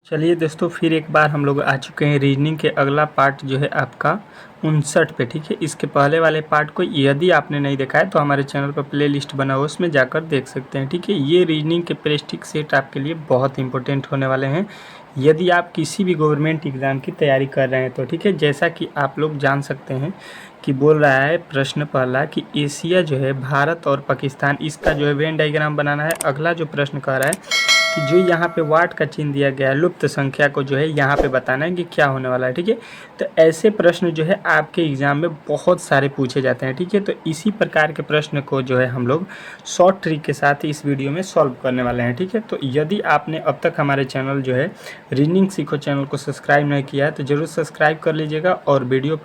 चलिए दोस्तों, फिर एक बार हम लोग आ चुके हैं रीजनिंग के अगला पार्ट जो है आपका 59 पे। ठीक है, इसके पहले वाले पार्ट को यदि आपने नहीं देखा है तो हमारे चैनल पर प्ले लिस्ट बना हुआ उसमें जाकर देख सकते हैं। ठीक है, ये रीजनिंग के प्रेस्टिक सेट आपके लिए बहुत इंपॉर्टेंट होने वाले हैं यदि आप किसी भी गवर्नमेंट एग्ज़ाम की तैयारी कर रहे हैं तो। ठीक है, जैसा कि आप लोग जान सकते हैं कि बोल रहा है प्रश्न पहला कि एशिया जो है भारत और पाकिस्तान, इसका जो है वेन डायग्राम बनाना है। अगला जो प्रश्न कह रहा है कि जो यहाँ पे वाट का चिन्ह दिया गया है लुप्त संख्या को जो है यहाँ पे बताना है कि क्या होने वाला है। ठीक है, तो ऐसे प्रश्न जो है आपके एग्ज़ाम में बहुत सारे पूछे जाते हैं। ठीक है, तो इसी प्रकार के प्रश्न को जो है हम लोग शॉर्ट ट्रिक के साथ इस वीडियो में सॉल्व करने वाले हैं। ठीक है, तो यदि आपने अब तक हमारे चैनल जो है रीजनिंग सीखो चैनल को सब्सक्राइब नहीं किया है तो ज़रूर सब्सक्राइब कर लीजिएगा और वीडियो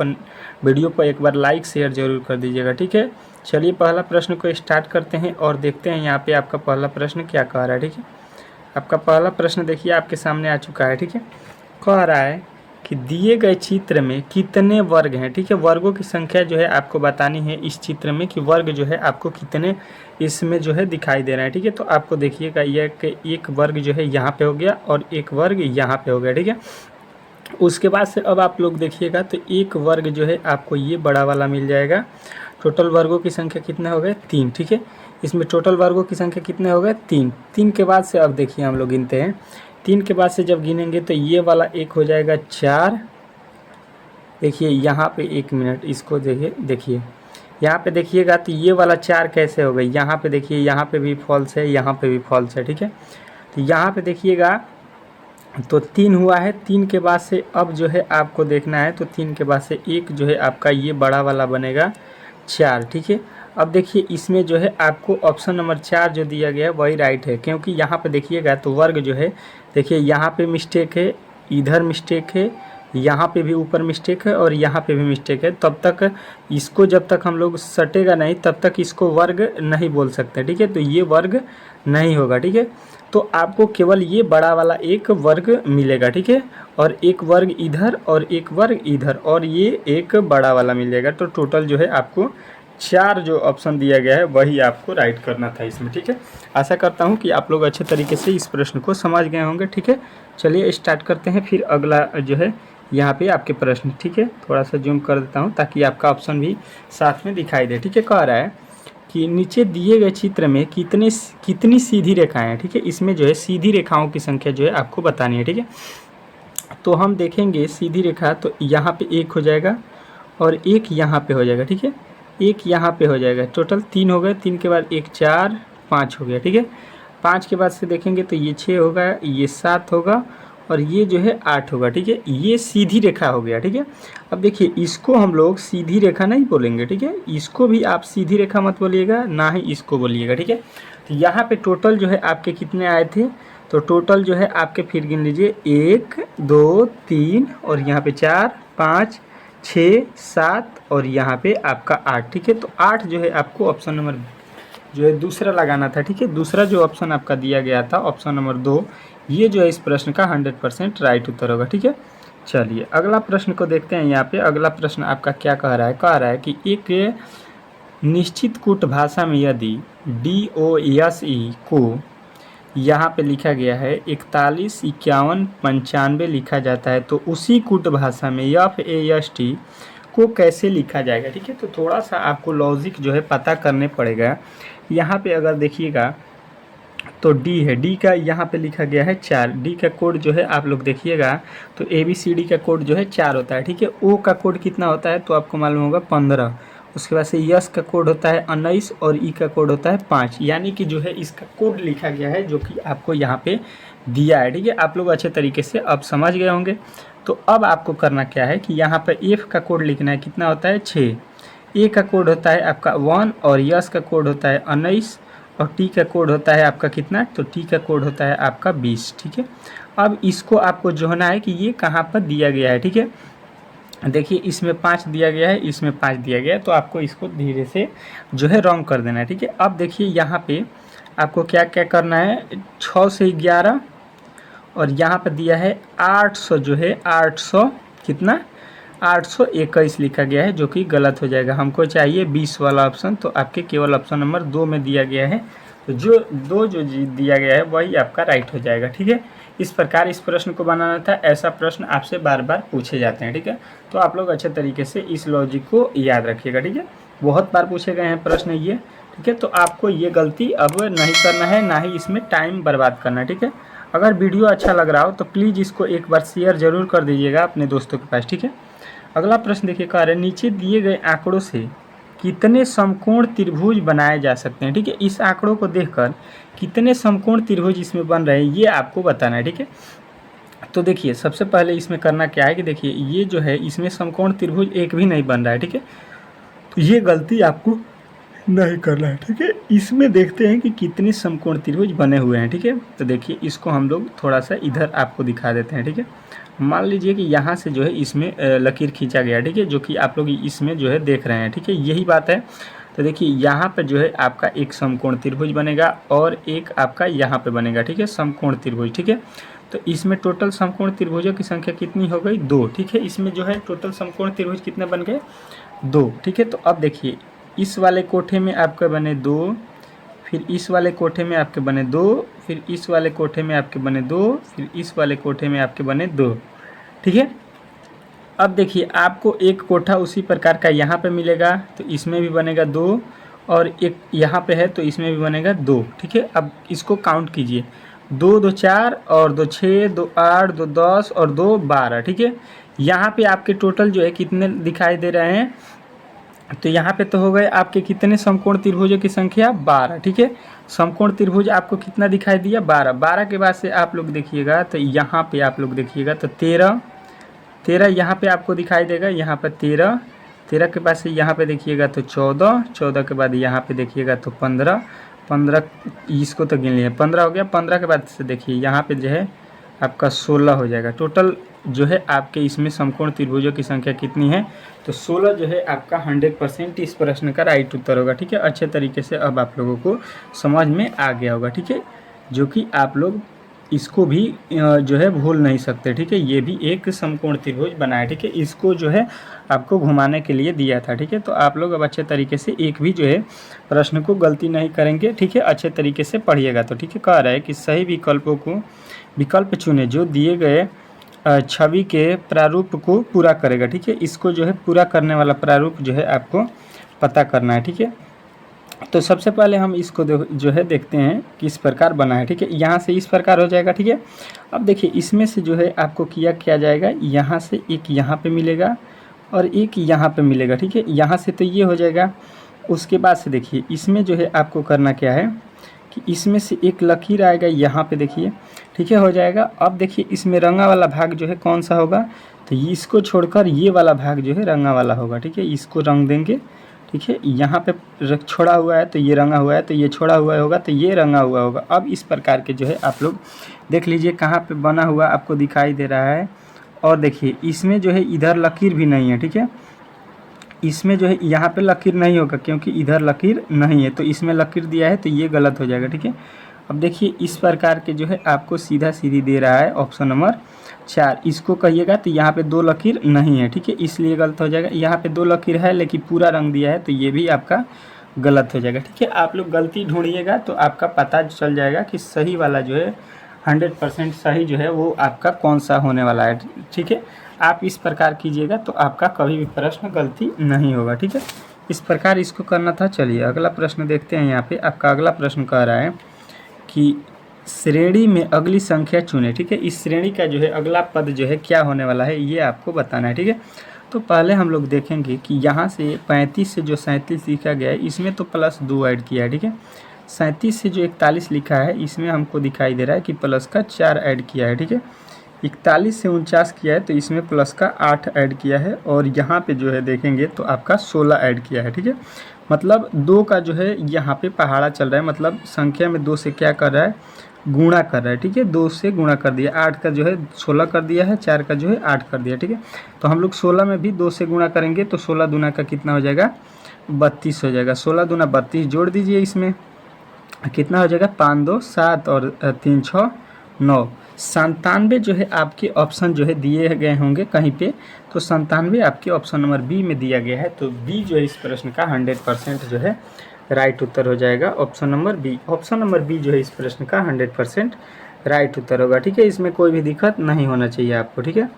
पर एक बार लाइक शेयर ज़रूर कर दीजिएगा। ठीक है, चलिए पहला प्रश्न को स्टार्ट करते हैं और देखते हैं यहाँ पे आपका पहला प्रश्न क्या कह रहा है। ठीक है, आपका पहला प्रश्न देखिए आपके सामने आ चुका है। ठीक है, कह रहा है कि दिए गए चित्र में कितने वर्ग हैं। ठीक है, वर्गों की संख्या जो है आपको बतानी है इस चित्र में कि वर्ग जो है आपको कितने इसमें जो है दिखाई दे रहे हैं। ठीक है, तो आपको देखिएगा यह कि एक वर्ग जो है यहाँ पे हो गया और एक वर्ग यहाँ पे हो गया। ठीक है, उसके बाद से अब आप लोग देखिएगा तो एक वर्ग जो है आपको ये बड़ा वाला मिल जाएगा। टोटल वर्गों की संख्या कितने हो गए? 3। ठीक है, इसमें टोटल वर्गों की संख्या कितने हो गए? 3। 3 के बाद से अब देखिए हम लोग गिनते हैं। 3 के बाद से जब गिनेंगे तो ये वाला एक हो जाएगा 4। देखिए यहाँ पे 1 मिनट इसको देखिए यहाँ पे देखिएगा तो ये वाला 4 कैसे हो गई? यहाँ पे देखिए, यहाँ पे भी फॉल्स है, यहाँ पे भी फॉल्स है। ठीक है, तो यहाँ पे देखिएगा तो 3 हुआ है। 3 के बाद से अब जो है आपको देखना है तो 3 के बाद से एक जो है आपका ये बड़ा वाला बनेगा 4। ठीक है, अब देखिए इसमें जो है आपको ऑप्शन नंबर 4 जो दिया गया है वही राइट है, क्योंकि यहाँ पे देखिएगा तो वर्ग जो है देखिए यहाँ पे मिस्टेक है, इधर मिस्टेक है, यहाँ पे भी ऊपर मिस्टेक है और यहाँ पे भी मिस्टेक है। तब तक इसको जब तक हम लोग सटेगा नहीं तब तक इसको वर्ग नहीं बोल सकते। ठीक है, तो ये वर्ग नहीं होगा। ठीक है, तो आपको केवल ये बड़ा वाला एक वर्ग मिलेगा। ठीक है, और एक वर्ग इधर और एक वर्ग इधर और ये एक बड़ा वाला मिल जाएगा। तो टोटल जो है आपको 4 जो ऑप्शन दिया गया है वही आपको राइट करना था इसमें। ठीक है, आशा करता हूँ कि आप लोग अच्छे तरीके से इस प्रश्न को समझ गए होंगे। ठीक है, चलिए स्टार्ट करते हैं फिर अगला जो है यहाँ पे आपके प्रश्न। ठीक है, थोड़ा सा जूम कर देता हूँ ताकि आपका ऑप्शन भी साथ में दिखाई दे। ठीक है, कह रहा है कि नीचे दिए गए चित्र में कितनी सीधी रेखाएं हैं। ठीक है, इसमें जो है सीधी रेखाओं की संख्या जो है आपको बतानी है। ठीक है, तो हम देखेंगे सीधी रेखा तो यहाँ पे 1 हो जाएगा और एक यहाँ पे हो जाएगा। ठीक है, एक यहाँ पे हो जाएगा। टोटल 3 हो गए। 3 के बाद 1 4 5 हो गया। ठीक है, 5 के बाद से देखेंगे तो ये 6 होगा, ये 7 होगा और ये जो है 8 होगा। ठीक है, ये सीधी रेखा हो गया। ठीक है, अब देखिए इसको हम लोग सीधी रेखा नहीं बोलेंगे। ठीक है, इसको भी आप सीधी रेखा मत बोलिएगा, ना ही इसको बोलिएगा। ठीक है, तो यहाँ पे टोटल जो है आपके कितने आए थे? तो टोटल जो है आपके फिर गिन लीजिए 1 2 3 और यहाँ पे 4 5 6 7 और यहाँ पे आपका 8। ठीक है, तो 8 जो है आपको ऑप्शन नंबर जो है दूसरा लगाना था। ठीक है, दूसरा जो ऑप्शन आपका दिया गया था ऑप्शन नंबर 2, ये जो है इस प्रश्न का 100% राइट उत्तर होगा। ठीक है, चलिए अगला प्रश्न को देखते हैं। यहाँ पे अगला प्रश्न आपका क्या कह रहा है? कह रहा है कि एक निश्चित कूट भाषा में यदि DOSE को यहाँ पे लिखा गया है 41 51 95 लिखा जाता है तो उसी कूट भाषा में FAST को कैसे लिखा जाएगा? ठीक है, तो थोड़ा सा आपको लॉजिक जो है पता करने पड़ेगा। यहाँ पे अगर देखिएगा तो D है, D का यहाँ पे लिखा गया है 4। D का कोड जो है आप लोग देखिएगा तो ABCD का कोड जो है 4 होता है। ठीक है, O का कोड कितना होता है तो आपको मालूम होगा 15। उसके बाद से यस का कोड होता है 19 और ई का कोड होता है 5। यानी कि जो है इसका कोड लिखा गया है जो कि आपको यहाँ पे दिया है। ठीक है, आप लोग अच्छे तरीके से अब समझ गए होंगे। तो अब आपको करना क्या है कि यहाँ पर एफ का कोड लिखना है, कितना होता है 6, ए का कोड होता है आपका 1 और यस का कोड होता है 19 और टी का कोड होता है आपका कितना? तो टी का कोड होता है आपका 20। ठीक है, अब इसको आपको जोड़ना है कि ये कहाँ पर दिया गया है। ठीक है, देखिए इसमें 5 दिया गया है, इसमें 5 दिया गया है, तो आपको इसको धीरे से जो है रॉन्ग कर देना है। ठीक है, अब देखिए यहाँ पे आपको क्या क्या करना है, 6 से 11 और यहाँ पर दिया है 800 जो है 800 कितना 821 लिखा गया है जो कि गलत हो जाएगा। हमको चाहिए 20 वाला ऑप्शन, तो आपके केवल ऑप्शन नंबर 2 में दिया गया है। तो जो दिया गया है वही आपका राइट हो जाएगा। ठीक है, इस प्रकार इस प्रश्न को बनाना था। ऐसा प्रश्न आपसे बार बार पूछे जाते हैं, ठीक है। तो आप लोग अच्छे तरीके से इस लॉजिक को याद रखिएगा, ठीक है। बहुत बार पूछे गए हैं प्रश्न ये, ठीक है। तो आपको ये गलती अब नहीं करना है, ना ही इसमें टाइम बर्बाद करना है, ठीक है। अगर वीडियो अच्छा लग रहा हो तो प्लीज़ इसको एक बार शेयर ज़रूर कर दीजिएगा अपने दोस्तों के पास, ठीक है। अगला प्रश्न देखिए, कह रहे नीचे दिए गए आंकड़ों से कितने समकोण त्रिभुज बनाए जा सकते हैं, ठीक है। इस आंकड़ों को देखकर कितने समकोण त्रिभुज इसमें बन रहे हैं ये आपको बताना है, ठीक है। तो देखिए सबसे पहले इसमें करना क्या है कि देखिए ये जो है इसमें समकोण त्रिभुज एक भी नहीं बन रहा है, ठीक है। तो ये गलती आपको नहीं करना है, ठीक है। इसमें देखते हैं कि कितने समकोण त्रिभुज बने हुए हैं, ठीक है। तो देखिए इसको हम लोग थोड़ा सा इधर आपको दिखा देते हैं, ठीक है। मान लीजिए कि यहाँ से जो है इसमें लकीर खींचा गया, ठीक है, जो कि आप लोग इसमें जो है देख रहे हैं, ठीक है, यही बात है। तो देखिए यहाँ पे जो है आपका एक समकोण त्रिभुज बनेगा और एक आपका यहाँ पे बनेगा, ठीक है, समकोण त्रिभुज, ठीक है। तो इसमें टोटल समकोण त्रिभुजों की संख्या कितनी हो गई? 2, ठीक है। इसमें जो है टोटल समकोण त्रिभुज कितने बन गए? 2, ठीक है। तो अब देखिए इस वाले कोठे में आपके बने 2, फिर इस वाले कोठे में आपके बने 2, फिर इस वाले कोठे में आपके बने 2, फिर इस वाले कोठे में आपके बने 2, ठीक है। अब देखिए आपको एक कोठा उसी प्रकार का यहाँ पे मिलेगा, तो इसमें भी बनेगा 2, और एक यहाँ पे है तो इसमें भी बनेगा 2, ठीक है। अब इसको काउंट कीजिए, 2 2 4 और 2 6, 2 8, 2 10 और 2 12, ठीक है। यहाँ पे आपके टोटल जो है कितने दिखाई दे रहे हैं? तो यहाँ पे तो हो गए आपके कितने समकोण त्रिभुजों की संख्या? 12, ठीक है। समकोण त्रिभुज आपको कितना दिखाई दिया? 12। 12 के बाद से आप लोग देखिएगा तो यहाँ पे आप लोग देखिएगा तो 13 यहाँ पे आपको दिखाई देगा, यहाँ पर 13 के बाद से यहाँ पे देखिएगा तो 14 के बाद यहाँ पे देखिएगा तो 15 इसको तो गिन लिए, 15 हो गया। 15 के बाद से देखिए यहाँ पे जो है आपका 16 हो जाएगा। टोटल जो है आपके इसमें समकोण त्रिभुजों की संख्या कितनी है? तो 16 जो है आपका 100% इस प्रश्न का राइट उत्तर होगा, ठीक है। अच्छे तरीके से अब आप लोगों को समझ में आ गया होगा, ठीक है, जो कि आप लोग इसको भी जो है भूल नहीं सकते, ठीक है। ये भी एक समकोण त्रिभुज बना है, ठीक है। इसको जो है आपको घुमाने के लिए दिया था, ठीक है। तो आप लोग अब अच्छे तरीके से एक भी जो है प्रश्न को गलती नहीं करेंगे, ठीक है। अच्छे तरीके से पढ़िएगा तो, ठीक है। कह रहा है कि सही विकल्प चुने जो दिए गए छवि के प्रारूप को पूरा करेगा, ठीक है। इसको जो है पूरा करने वाला प्रारूप जो है आपको पता करना है, ठीक है। तो सबसे पहले हम इसको जो है देखते हैं किस प्रकार बना है, ठीक है। यहाँ से इस प्रकार हो जाएगा, ठीक है। अब देखिए इसमें से जो है आपको किया जाएगा, यहाँ से एक यहाँ पे मिलेगा और एक यहाँ पे मिलेगा, ठीक है। यहाँ से तो ये हो जाएगा। उसके बाद से देखिए इसमें जो है आपको करना क्या है कि इसमें से एक लकीर आएगा यहाँ पे, देखिए, ठीक है, हो जाएगा। अब देखिए इसमें रंगा वाला भाग जो है कौन सा होगा? तो इसको छोड़कर ये वाला भाग जो है रंगा वाला होगा, ठीक है। इसको रंग देंगे, ठीक है। यहाँ पे छोड़ा हुआ है तो ये रंगा हुआ है, तो ये छोड़ा हुआ होगा तो ये रंगा हुआ होगा। अब इस प्रकार के जो है आप लोग देख लीजिए कहाँ पे बना हुआ आपको दिखाई दे रहा है। और देखिए इसमें जो है इधर लकीर भी नहीं है, ठीक है। इसमें जो है यहाँ पे लकीर नहीं होगा क्योंकि इधर लकीर नहीं है, तो इसमें लकीर दिया है तो ये गलत हो जाएगा, ठीक है। अब देखिए इस प्रकार के जो है आपको सीधा सीधी दे रहा है ऑप्शन नंबर 4, इसको कहिएगा तो यहाँ पे 2 लकीर नहीं है, ठीक है, इसलिए गलत हो जाएगा। यहाँ पे 2 लकीर है लेकिन पूरा रंग दिया है तो ये भी आपका गलत हो जाएगा, ठीक है। आप लोग गलती ढूंढिएगा तो आपका पता चल जाएगा कि सही वाला जो है 100% सही जो है वो आपका कौन सा होने वाला है, ठीक है। आप इस प्रकार कीजिएगा तो आपका कभी भी प्रश्न गलती नहीं होगा, ठीक है। इस प्रकार इसको करना था। चलिए अगला प्रश्न देखते हैं। यहाँ पे आपका अगला प्रश्न कह रहा है कि श्रेणी में अगली संख्या चुने, ठीक है। इस श्रेणी का जो है अगला पद जो है क्या होने वाला है ये आपको बताना है, ठीक है। तो पहले हम लोग देखेंगे कि यहाँ से 35 से जो 37 लिखा गया है इसमें तो +2 ऐड किया है, ठीक है। 37 से जो 41 लिखा है इसमें हमको दिखाई दे रहा है कि प्लस का 4 ऐड किया है, ठीक है। 41 से 49 किया है तो इसमें प्लस का 8 ऐड किया है, और यहाँ पे जो है देखेंगे तो आपका 16 ऐड किया है, ठीक है। मतलब 2 का जो है यहाँ पे पहाड़ा चल रहा है, मतलब संख्या में 2 से क्या कर रहा है? गुणा कर रहा है, ठीक है। 2 से गुणा कर दिया, 8 का जो है 16 कर दिया है, 4 का जो है 8 कर दिया, ठीक है। तो हम लोग 16 में भी 2 से गुणा करेंगे तो 16 दूना का कितना हो जाएगा? 32 हो जाएगा। 16 दूना 32 जोड़ दीजिए, इसमें कितना हो जाएगा? 5 2 7 और 3 6 9। 97 जो है आपके ऑप्शन जो है दिए गए होंगे कहीं पे, तो 97 आपके ऑप्शन नंबर बी में दिया गया है। तो बी जो है इस प्रश्न का 100% जो है राइट उत्तर हो जाएगा, option number b. Option number b जो है इस प्रश्न का 100% राइट उत्तर होगा। ठीक है, इसमें कोई भी दिक्कत नहीं होना चाहिए आपको। ठीक है,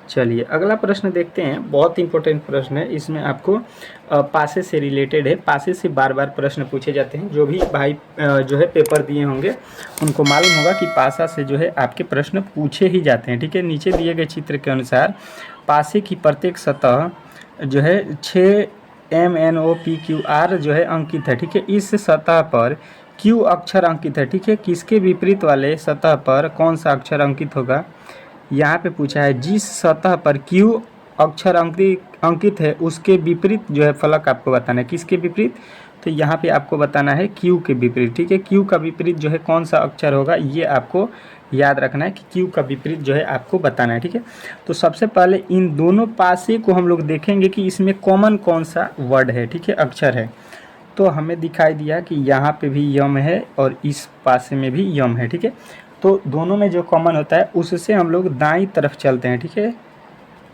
चलिए अगला प्रश्न देखते हैं। बहुत इंपॉर्टेंट प्रश्न है, इसमें आपको पासे से रिलेटेड है। पासे से बार बार प्रश्न पूछे जाते हैं। जो भी भाई जो है पेपर दिए होंगे उनको मालूम होगा कि पासा से जो है आपके प्रश्न पूछे ही जाते हैं। ठीक है, नीचे दिए गए चित्र के अनुसार पासे की प्रत्येक सतह जो है 6 MNOPQR जो है अंकित है। ठीक है, इस सतह पर Q अक्षर अंकित है। ठीक है, किसके विपरीत वाले सतह पर कौन सा अक्षर अंकित होगा, यहाँ पे पूछा है। जिस सतह पर Q अक्षर अंकित है उसके विपरीत जो है फलक आपको बताना है। किसके विपरीत, तो यहाँ पे आपको बताना है Q के विपरीत। ठीक है, Q का विपरीत जो है कौन सा अक्षर होगा, ये आपको याद रखना है कि Q का विपरीत जो है आपको बताना है। ठीक है, तो सबसे पहले इन दोनों पासे को हम लोग देखेंगे कि इसमें कॉमन कौन सा वर्ड है। ठीक है, अक्षर है। तो हमें दिखाई दिया कि यहाँ पे भी यम है और इस पासे में भी यम है। ठीक है, तो दोनों में जो कॉमन होता है उससे हम लोग दाईं तरफ चलते हैं। ठीक है,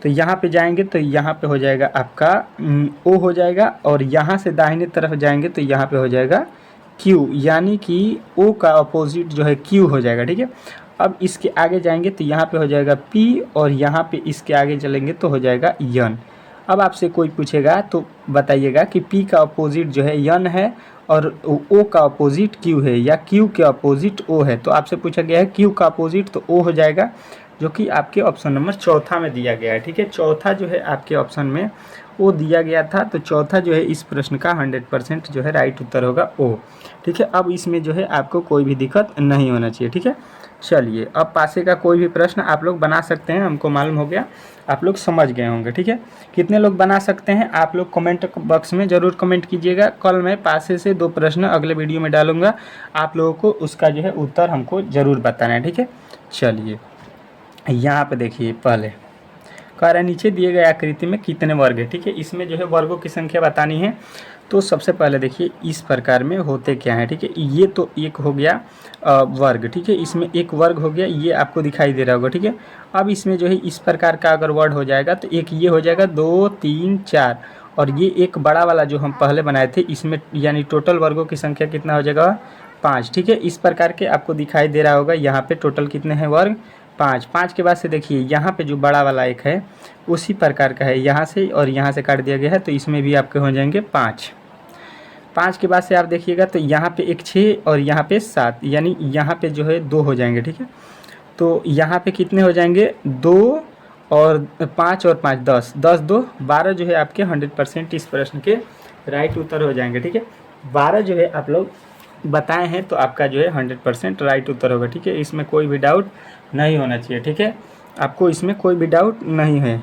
तो यहाँ पे जाएंगे तो यहाँ पे हो जाएगा आपका ओ हो जाएगा, और यहाँ से दाहिने तरफ जाएंगे तो यहाँ पे हो जाएगा क्यू, यानी कि ओ का अपोजिट जो है क्यू हो जाएगा। ठीक है, अब इसके आगे जाएंगे तो यहाँ पे हो जाएगा पी, और यहाँ पे इसके आगे चलेंगे तो हो जाएगा यन। अब आपसे कोई पूछेगा तो बताइएगा कि पी का अपोजिट जो है यन है और ओ का अपोजिट क्यू है, या क्यू के अपोजिट ओ है। तो आपसे पूछा गया है क्यू का अपोजिट, तो ओ हो जाएगा, जो कि आपके ऑप्शन नंबर चौथा में दिया गया है। ठीक है, चौथा जो है आपके ऑप्शन में ओ दिया गया था, तो चौथा जो है इस प्रश्न का 100% जो है राइट उत्तर होगा ओ। ठीक है, अब इसमें जो है आपको कोई भी दिक्कत नहीं होना चाहिए। ठीक है, चलिए अब पासे का कोई भी प्रश्न आप लोग बना सकते हैं। हमको मालूम हो गया, आप लोग समझ गए होंगे। ठीक है, कितने लोग बना सकते हैं आप लोग कमेंट बॉक्स में ज़रूर कमेंट कीजिएगा। कल मैं पासे से 2 प्रश्न अगले वीडियो में डालूंगा, आप लोगों को उसका जो है उत्तर हमको ज़रूर बताना है। ठीक है, चलिए यहाँ पे देखिए, पहले कह रहा है नीचे दिए गए आकृति में कितने वर्ग है। ठीक है, इसमें जो है वर्गों की संख्या बतानी है। तो सबसे पहले देखिए इस प्रकार में होते क्या है। ठीक है, ये तो एक हो गया वर्ग। ठीक है, इसमें एक वर्ग हो गया, ये आपको दिखाई दे रहा होगा। ठीक है, अब इसमें जो है इस प्रकार का अगर वर्ड हो जाएगा तो एक ये हो जाएगा 2 3 4, और ये एक बड़ा वाला जो हम पहले बनाए थे इसमें, यानी टोटल वर्गों की संख्या कितना हो जाएगा 5। ठीक है, इस प्रकार के आपको दिखाई दे रहा होगा। यहाँ पे टोटल कितने हैं वर्ग 5। 5 के बाद से देखिए यहाँ पे जो बड़ा वाला एक है उसी प्रकार का है, यहाँ से और यहाँ से काट दिया गया है, तो इसमें भी आपके हो जाएंगे 5। 5 के बाद से आप देखिएगा तो यहाँ पे एक 6 और यहाँ पे 7, यानी यहाँ पे जो है 2 हो जाएंगे। ठीक है, तो यहाँ पे कितने हो जाएंगे 2 और 5 और 5 10, 10 2 12 जो है आपके 100% इस प्रश्न के राइट उत्तर हो जाएंगे। ठीक है, 12 जो है आप लोग बताए हैं तो आपका जो है 100% राइट उत्तर होगा। ठीक है, इसमें कोई भी डाउट नहीं होना चाहिए। ठीक है, आपको इसमें कोई भी डाउट नहीं है।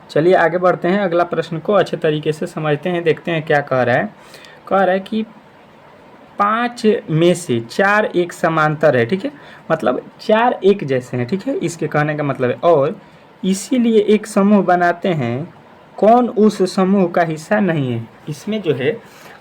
चलिए आगे बढ़ते हैं, अगला प्रश्न को अच्छे तरीके से समझते हैं, देखते हैं क्या कह रहा है। कह रहा है कि 5 में से 4 एक समांतर है। ठीक है, मतलब 4 एक जैसे हैं। ठीक है, इसके कहने का मतलब है, और इसीलिए एक समूह बनाते हैं, कौन उस समूह का हिस्सा नहीं है। इसमें जो है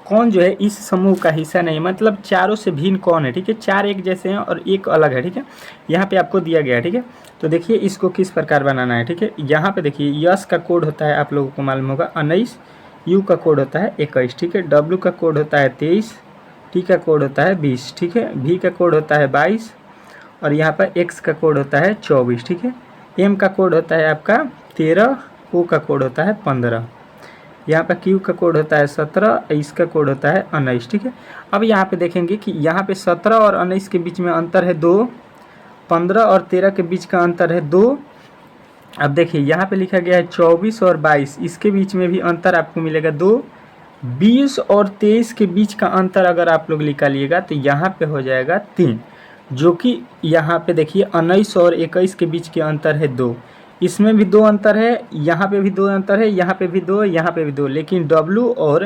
कौन जो है इस समूह का हिस्सा नहीं, मतलब चारों से भिन्न कौन है। ठीक है, 4 एक जैसे हैं और एक अलग है। ठीक है, यहाँ पे आपको दिया गया है। ठीक है, तो देखिए इसको किस प्रकार बनाना है। ठीक है, यहाँ पे देखिए यस का कोड होता है, आप लोगों को मालूम होगा 19, यू का कोड होता है 21। ठीक है, डब्ल्यू का कोड होता है 23, टी का कोड होता है 20। ठीक है, भी का कोड होता है 22, और यहाँ पर एक्स का कोड होता है 24। ठीक है, एम का कोड होता है आपका 13, ओ का कोड होता है 15, यहाँ पर क्यू का कोड होता है 17, इसका कोड होता है 19। ठीक है, अब यहाँ पे देखेंगे कि यहाँ पे 17 और 19 के बीच में अंतर है 2, 15 और 13 के बीच का अंतर है 2। अब देखिए यहाँ पे लिखा गया है 24 और 22, इसके बीच में भी अंतर आपको मिलेगा 2। 20 और 23 के बीच का अंतर अगर आप लोग निकालिएगा तो यहाँ पे हो जाएगा 3, जो कि यहाँ पे देखिए 19 और 21 के बीच के अंतर है 2। इसमें भी 2 अंतर है, यहाँ पे भी 2 अंतर है, यहाँ पे भी 2, यहाँ पे भी 2, लेकिन W और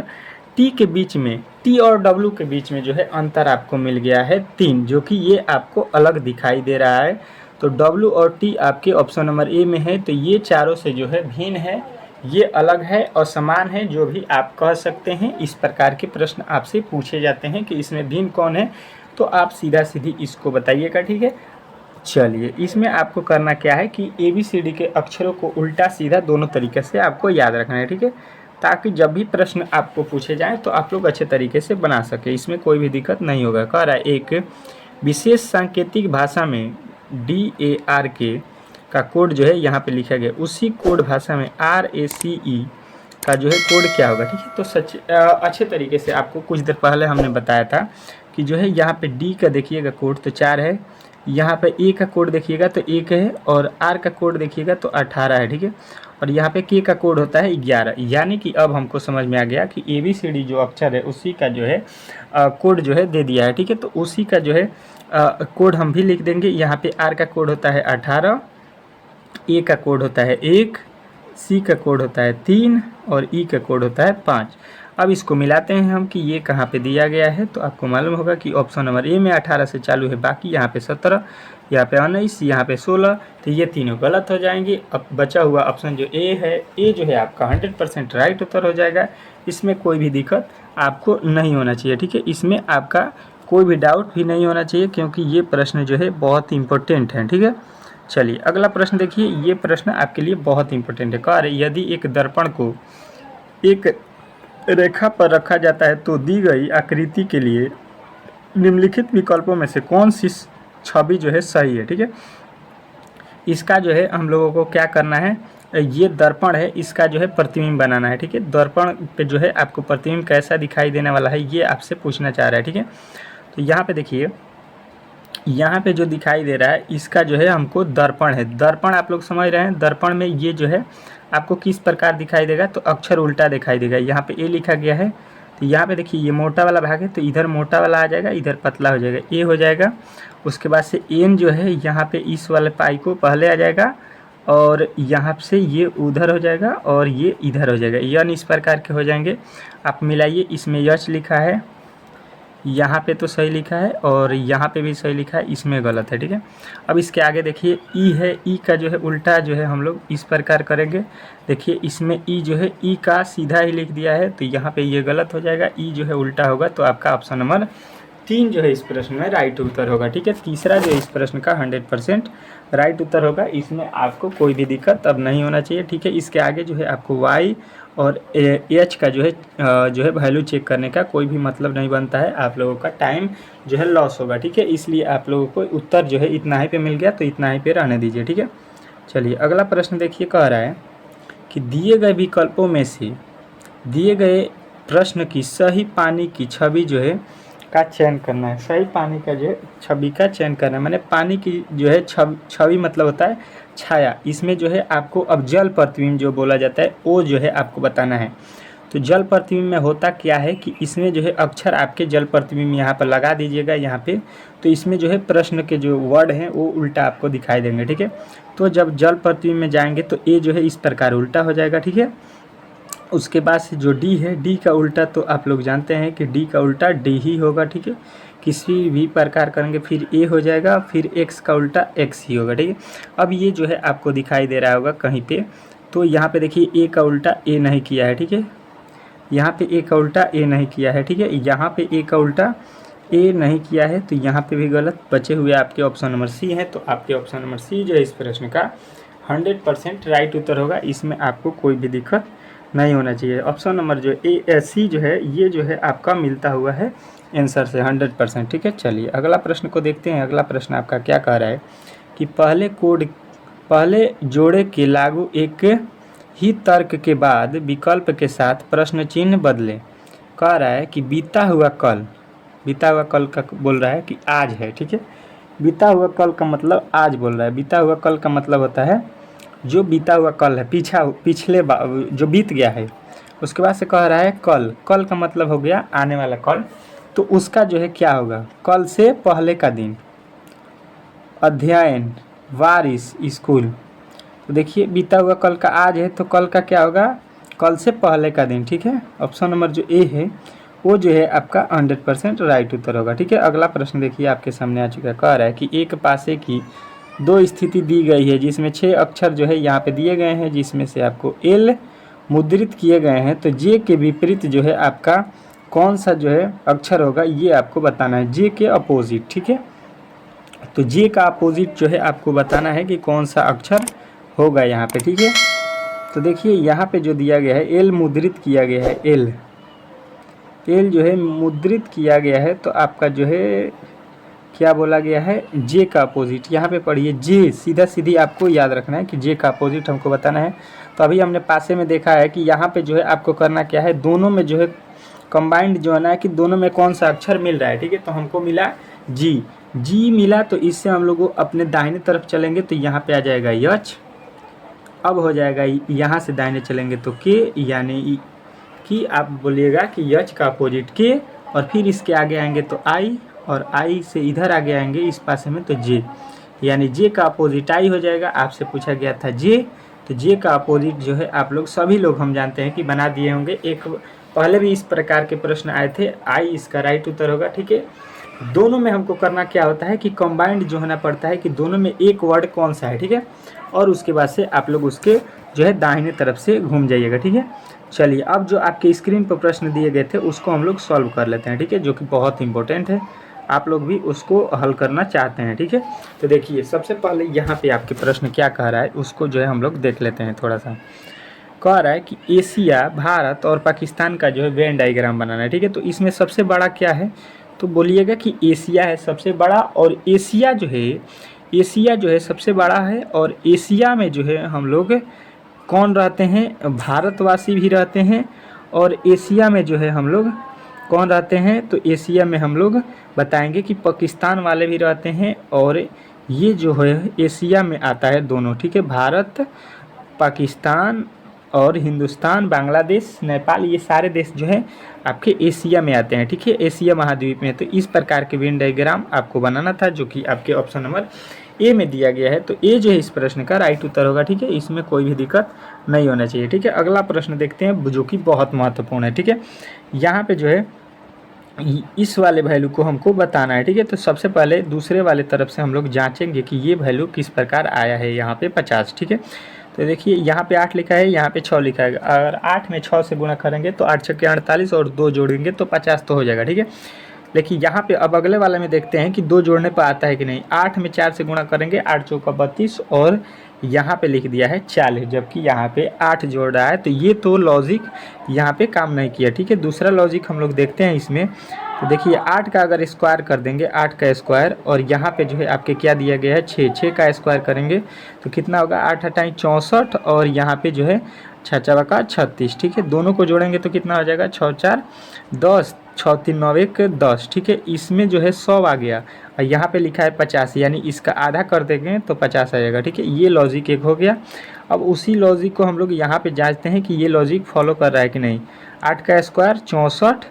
T के बीच में, T और W के बीच में जो है अंतर आपको मिल गया है 3, जो कि ये आपको अलग दिखाई दे रहा है। तो W और T आपके ऑप्शन नंबर ए में है, तो ये चारों से जो है भिन्न है, ये अलग है और समान है, जो भी आप कह सकते हैं। इस प्रकार के प्रश्न आपसे पूछे जाते हैं कि इसमें भिन्न कौन है, तो आप सीधा सीधी इसको बताइएगा। ठीक है, चलिए इसमें आपको करना क्या है कि ABCD के अक्षरों को उल्टा सीधा दोनों तरीके से आपको याद रखना है। ठीक है, ताकि जब भी प्रश्न आपको पूछे जाएं तो आप लोग अच्छे तरीके से बना सके, इसमें कोई भी दिक्कत नहीं होगा। कह रहा है एक विशेष सांकेतिक भाषा में DAR के का कोड जो है यहाँ पे लिखा गया, उसी कोड भाषा में RACE का जो है कोड क्या होगा, ठीक है। तो अच्छे तरीके से आपको कुछ देर पहले हमने बताया था कि जो है यहाँ पे D का देखिएगा कोड तो 4 है, यहाँ पे A का कोड देखिएगा तो 1 है, और R का कोड देखिएगा तो 18 है, ठीक है। और यहाँ पे K का कोड होता है 11। यानी कि अब हमको समझ में आ गया कि ABCD जो अक्षर है उसी का जो है कोड जो है दे दिया है, ठीक है। तो उसी का जो है कोड हम भी लिख देंगे। यहाँ पे R का कोड होता है 18, A का कोड होता है 1, C का कोड होता है 3 और E का कोड होता है 5। अब इसको मिलाते हैं हम कि ये कहाँ पे दिया गया है, तो आपको मालूम होगा कि ऑप्शन नंबर ए में 18 से चालू है, बाकी यहाँ पे 17, यहाँ पे 19, यहाँ पे 16, तो ये तीनों गलत हो जाएंगे। अब बचा हुआ ऑप्शन जो ए है, ए जो है आपका 100% राइट उत्तर हो जाएगा। इसमें कोई भी दिक्कत आपको नहीं होना चाहिए, ठीक है। इसमें आपका कोई भी डाउट भी नहीं होना चाहिए, क्योंकि ये प्रश्न जो है बहुत ही इंपॉर्टेंट है, ठीक है। चलिए अगला प्रश्न देखिए, ये प्रश्न आपके लिए बहुत इंपॉर्टेंट है। कह रहे यदि एक दर्पण को एक रेखा पर रखा जाता है तो दी गई आकृति के लिए निम्नलिखित विकल्पों में से कौन सी छवि जो है सही है, ठीक है। इसका जो है हम लोगों को क्या करना है, ये दर्पण है, इसका जो है प्रतिबिंब बनाना है, ठीक है। दर्पण पे जो है आपको प्रतिबिंब कैसा दिखाई देने वाला है ये आपसे पूछना चाह रहा है, ठीक है। तो यहाँ पे देखिए, यहाँ पे जो दिखाई दे रहा है इसका जो है हमको दर्पण है। दर्पण आप लोग समझ रहे हैं, दर्पण में ये जो है आपको किस प्रकार दिखाई देगा, तो अक्षर उल्टा दिखाई देगा। यहाँ पे ए लिखा गया है, तो यहाँ पे देखिए ये मोटा वाला भाग है, तो इधर मोटा वाला आ जाएगा, इधर पतला हो जाएगा, ए हो जाएगा। उसके बाद से एन जो है यहाँ पे इस वाले पाई को पहले आ जाएगा, और यहाँ से ये उधर हो जाएगा और ये इधर हो जाएगा, यन इस प्रकार के हो जाएंगे। आप मिलाइए, इसमें यच लिखा है, यहाँ पे तो सही लिखा है और यहाँ पे भी सही लिखा है, इसमें गलत है, ठीक है। अब इसके आगे देखिए ई है, ई का जो है उल्टा जो है हम लोग इस प्रकार करेंगे। देखिए इसमें ई जो है, ई का सीधा ही लिख दिया है, तो यहाँ पे ये गलत हो जाएगा, ई जो है उल्टा होगा। तो आपका ऑप्शन नंबर 3 जो है इस प्रश्न में राइट उत्तर होगा, ठीक है। तीसरा जो इस प्रश्न का 100% राइट उत्तर होगा, इसमें आपको कोई भी दिक्कत अब नहीं होना चाहिए, ठीक है। इसके आगे जो है आपको वाई और एच का जो है वैल्यू चेक करने का कोई भी मतलब नहीं बनता है, आप लोगों का टाइम जो है लॉस होगा, ठीक है। इसलिए आप लोगों को उत्तर जो है इतना ही पे मिल गया, तो इतना ही पे रहने दीजिए, ठीक है। चलिए अगला प्रश्न देखिए, कह रहा है कि दिए गए विकल्पों में से दिए गए प्रश्न की सही पानी की छवि जो है का चयन करना है। सही पानी का जो है छवि का चयन करना है, मैंने पानी की जो है छवि मतलब होता है छाया। इसमें जो है आपको अब जल प्रतिबिंब जो बोला जाता है वो जो है आपको बताना है। तो जल प्रतिबिंब में होता क्या है कि इसमें जो है अक्षर आपके जल प्रतिबिंब यहाँ पर लगा दीजिएगा यहाँ पे, तो इसमें जो है प्रश्न के जो वर्ड हैं वो उल्टा आपको दिखाई देंगे, ठीक है। तो जब जल प्रतिबिंब में जाएंगे तो ए जो है इस प्रकार उल्टा हो जाएगा, ठीक है। उसके बाद से जो डी है, डी का उल्टा तो आप लोग जानते हैं कि डी का उल्टा डी ही होगा, ठीक है। किसी भी प्रकार करेंगे फिर ए हो जाएगा, फिर एक्स का उल्टा एक्स ही होगा, ठीक है। अब ये जो है आपको दिखाई दे रहा होगा कहीं पे, तो यहाँ पे देखिए ए का उल्टा ए नहीं किया है, ठीक है। यहाँ पे ए का उल्टा ए नहीं किया है, ठीक है। यहाँ पे ए का उल्टा ए नहीं किया है, तो यहाँ पे भी गलत। बचे हुए आपके ऑप्शन नंबर सी है, तो आपके ऑप्शन नंबर सी जो है इस प्रश्न का 100% राइट उत्तर होगा। इसमें आपको कोई भी दिक्कत नहीं होना चाहिए। ऑप्शन नंबर जो ए सी जो है ये जो है आपका मिलता हुआ है आंसर से 100%, ठीक है। चलिए अगला प्रश्न को देखते हैं। अगला प्रश्न आपका क्या कह रहा है कि पहले जोड़े के लागू एक ही तर्क के बाद विकल्प के साथ प्रश्न चिन्ह बदले। कह रहा है कि बीता हुआ कल का बोल रहा है कि आज है, ठीक है। बीता हुआ कल का मतलब आज बोल रहा है। बीता हुआ कल का मतलब होता है जो बीता हुआ कल है, पिछले जो बीत गया है। उसके बाद से कह रहा है कल का मतलब हो गया आने वाला कल, तो उसका जो है क्या होगा, कल से पहले का दिन, अध्ययन, बारिश, स्कूल। तो देखिए बीता हुआ कल का आज है, तो कल का क्या होगा, कल से पहले का दिन, ठीक है। ऑप्शन नंबर जो ए है वो जो है आपका 100% राइट उत्तर होगा, ठीक है। अगला प्रश्न देखिए आपके सामने आ चुका है। कह रहा है कि एक पासे की 2 स्थिति दी गई है जिसमें 6 अक्षर जो है यहाँ पे दिए गए हैं, जिसमें से आपको एल मुद्रित किए गए हैं। तो जे के विपरीत जो है आपका कौन सा जो है अक्षर होगा ये आपको बताना है, जे के अपोजिट, ठीक है। तो जे का अपोजिट जो है आपको बताना है कि कौन सा अक्षर होगा यहाँ पे, ठीक है। तो देखिए यहाँ पे जो दिया गया है एल मुद्रित किया गया है, एल जो है मुद्रित किया गया है, तो आपका जो है क्या बोला गया है, जे का अपोजिट। यहाँ पे पढ़िए जे, सीधा सीधी आपको याद रखना है कि जे का अपोजिट हमको बताना है। तो अभी हमने पासे में देखा है कि यहाँ पे जो है आपको करना क्या है, दोनों में जो है कंबाइंड जो है ना कि दोनों में कौन सा अक्षर मिल रहा है, ठीक है। तो हमको मिला जी, जी मिला, तो इससे हम लोग अपने दाहिने तरफ चलेंगे तो यहाँ पे आ जाएगा यच। अब हो जाएगा यहाँ से दाहिने चलेंगे तो के, यानी कि आप बोलिएगा कि यच का अपोजिट के, और फिर इसके आगे आएंगे तो आई, और आई से इधर आगे आएंगे इस पासे में तो जे, यानी जे का अपोजिट आई हो जाएगा। आपसे पूछा गया था जे, तो जे का अपोजिट जो है आप लोग सभी लोग हम जानते हैं कि बना दिए होंगे। एक पहले भी इस प्रकार के प्रश्न आए थे, आई इसका राइट उत्तर होगा, ठीक है। दोनों में हमको करना क्या होता है कि कंबाइंड जो होना पड़ता है कि दोनों में एक वर्ड कौन सा है, ठीक है। और उसके बाद से आप लोग उसके जो है दाहिने तरफ से घूम जाइएगा, ठीक है। चलिए अब जो आपके स्क्रीन पर प्रश्न दिए गए थे उसको हम लोग सॉल्व कर लेते हैं, ठीक है, जो कि बहुत इंपॉर्टेंट है, आप लोग भी उसको हल करना चाहते हैं, ठीक है। तो देखिए सबसे पहले यहाँ पे आपके प्रश्न क्या कह रहा है उसको जो है हम लोग देख लेते हैं। थोड़ा सा कह रहा है कि एशिया, भारत और पाकिस्तान का जो है वेन डायग्राम बनाना है, ठीक है। तो इसमें सबसे बड़ा क्या है, तो बोलिएगा कि एशिया है सबसे बड़ा, और एशिया जो है सबसे बड़ा है, और एशिया में जो है हम लोग कौन रहते हैं, भारतवासी भी रहते हैं, और एशिया में जो है हम लोग कौन रहते हैं, तो एशिया में हम लोग बताएंगे कि पाकिस्तान वाले भी रहते हैं, और ये जो है एशिया में आता है दोनों, ठीक है। भारत, पाकिस्तान और हिंदुस्तान, बांग्लादेश, नेपाल, ये सारे देश जो है आपके एशिया में आते हैं, ठीक है, एशिया महाद्वीप में। तो इस प्रकार के वेन डायग्राम आपको बनाना था, जो कि आपके ऑप्शन नंबर ए में दिया गया है। तो ए जो है इस प्रश्न का राइट उत्तर होगा, ठीक है, इसमें कोई भी दिक्कत नहीं होना चाहिए, ठीक है। अगला प्रश्न देखते हैं जो कि बहुत महत्वपूर्ण है, ठीक है। यहाँ पे जो है इस वाले वैल्यू को हमको बताना है, ठीक है। तो सबसे पहले दूसरे वाले तरफ से हम लोग जांचेंगे कि ये वैल्यू किस प्रकार आया है, यहाँ पे 50, ठीक है। तो देखिए यहाँ पे 8 लिखा है, यहाँ पे 6 लिखा है, अगर 8 में 6 से गुणा करेंगे तो 8 छक्के 48 और 2 जोड़ेंगे तो 50 तो हो जाएगा, ठीक है। लेकिन यहाँ पे अब अगले वाले में देखते हैं कि 2 जोड़ने पर आता है कि नहीं। 8 में 4 से गुणा करेंगे, 8 चौका 32, और यहाँ पे लिख दिया है 40, जबकि यहाँ पे 8 जोड़ रहा है। तो ये तो लॉजिक यहाँ पे काम नहीं किया, ठीक है। दूसरा लॉजिक हम लोग देखते हैं इसमें। तो देखिए 8 का अगर स्क्वायर कर देंगे, 8 का स्क्वायर, और यहाँ पे जो है आपके क्या दिया गया है 6 का स्क्वायर करेंगे तो कितना होगा, 8 8 64, और यहाँ पे जो है 6 चौका 36, ठीक है। दोनों को जोड़ेंगे तो कितना हो जाएगा, 6 4 10, 6 3 9 1 10, ठीक है। इसमें जो है 100 आ गया, और यहाँ पे लिखा है 50, यानी इसका आधा कर देंगे तो 50 आ जाएगा, ठीक है। ये लॉजिक एक हो गया। अब उसी लॉजिक को हम लोग यहाँ पे जांचते हैं कि ये लॉजिक फॉलो कर रहा है कि नहीं। 8 का स्क्वायर 64,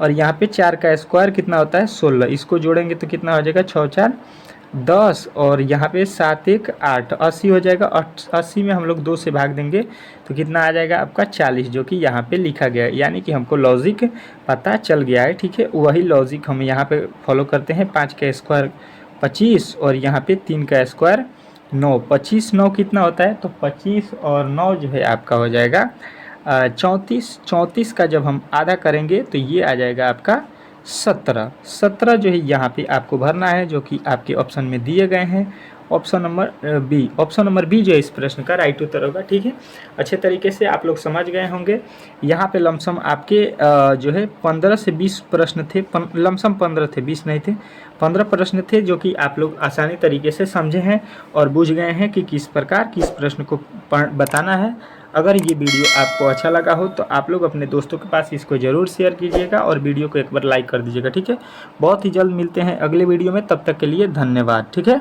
और यहाँ पे 4 का स्क्वायर कितना होता है 16, इसको जोड़ेंगे तो कितना हो जाएगा, 6 4 10, और यहाँ पे 7 1 8, 80 हो जाएगा। 80 में हम लोग 2 से भाग देंगे तो कितना आ जाएगा आपका 40, जो कि यहाँ पे लिखा गया है, यानी कि हमको लॉजिक पता चल गया है, ठीक है। वही लॉजिक हम यहाँ पे फॉलो करते हैं। 5 का स्क्वायर 25, और यहाँ पे 3 का स्क्वायर 9, 25 9 कितना होता है, तो 25 और 9 जो है आपका हो जाएगा 34। 34 का जब हम आधा करेंगे तो ये आ जाएगा आपका 17। 17 जो है यहाँ पे आपको भरना है, जो कि आपके ऑप्शन में दिए गए हैं, option number b. Option number b जो है इस प्रश्न का राइट उत्तर होगा, ठीक है। अच्छे तरीके से आप लोग समझ गए होंगे। यहाँ पे लमसम आपके जो है 15 से 20 प्रश्न थे, लमसम 15 थे, 20 नहीं थे, 15 प्रश्न थे, जो कि आप लोग आसानी तरीके से समझे हैं और बुझ गए हैं कि किस प्रकार किस प्रश्न को बताना है। अगर ये वीडियो आपको अच्छा लगा हो तो आप लोग अपने दोस्तों के पास इसको ज़रूर शेयर कीजिएगा, और वीडियो को एक बार लाइक कर दीजिएगा, ठीक है। बहुत ही जल्द मिलते हैं अगले वीडियो में, तब तक के लिए धन्यवाद, ठीक है।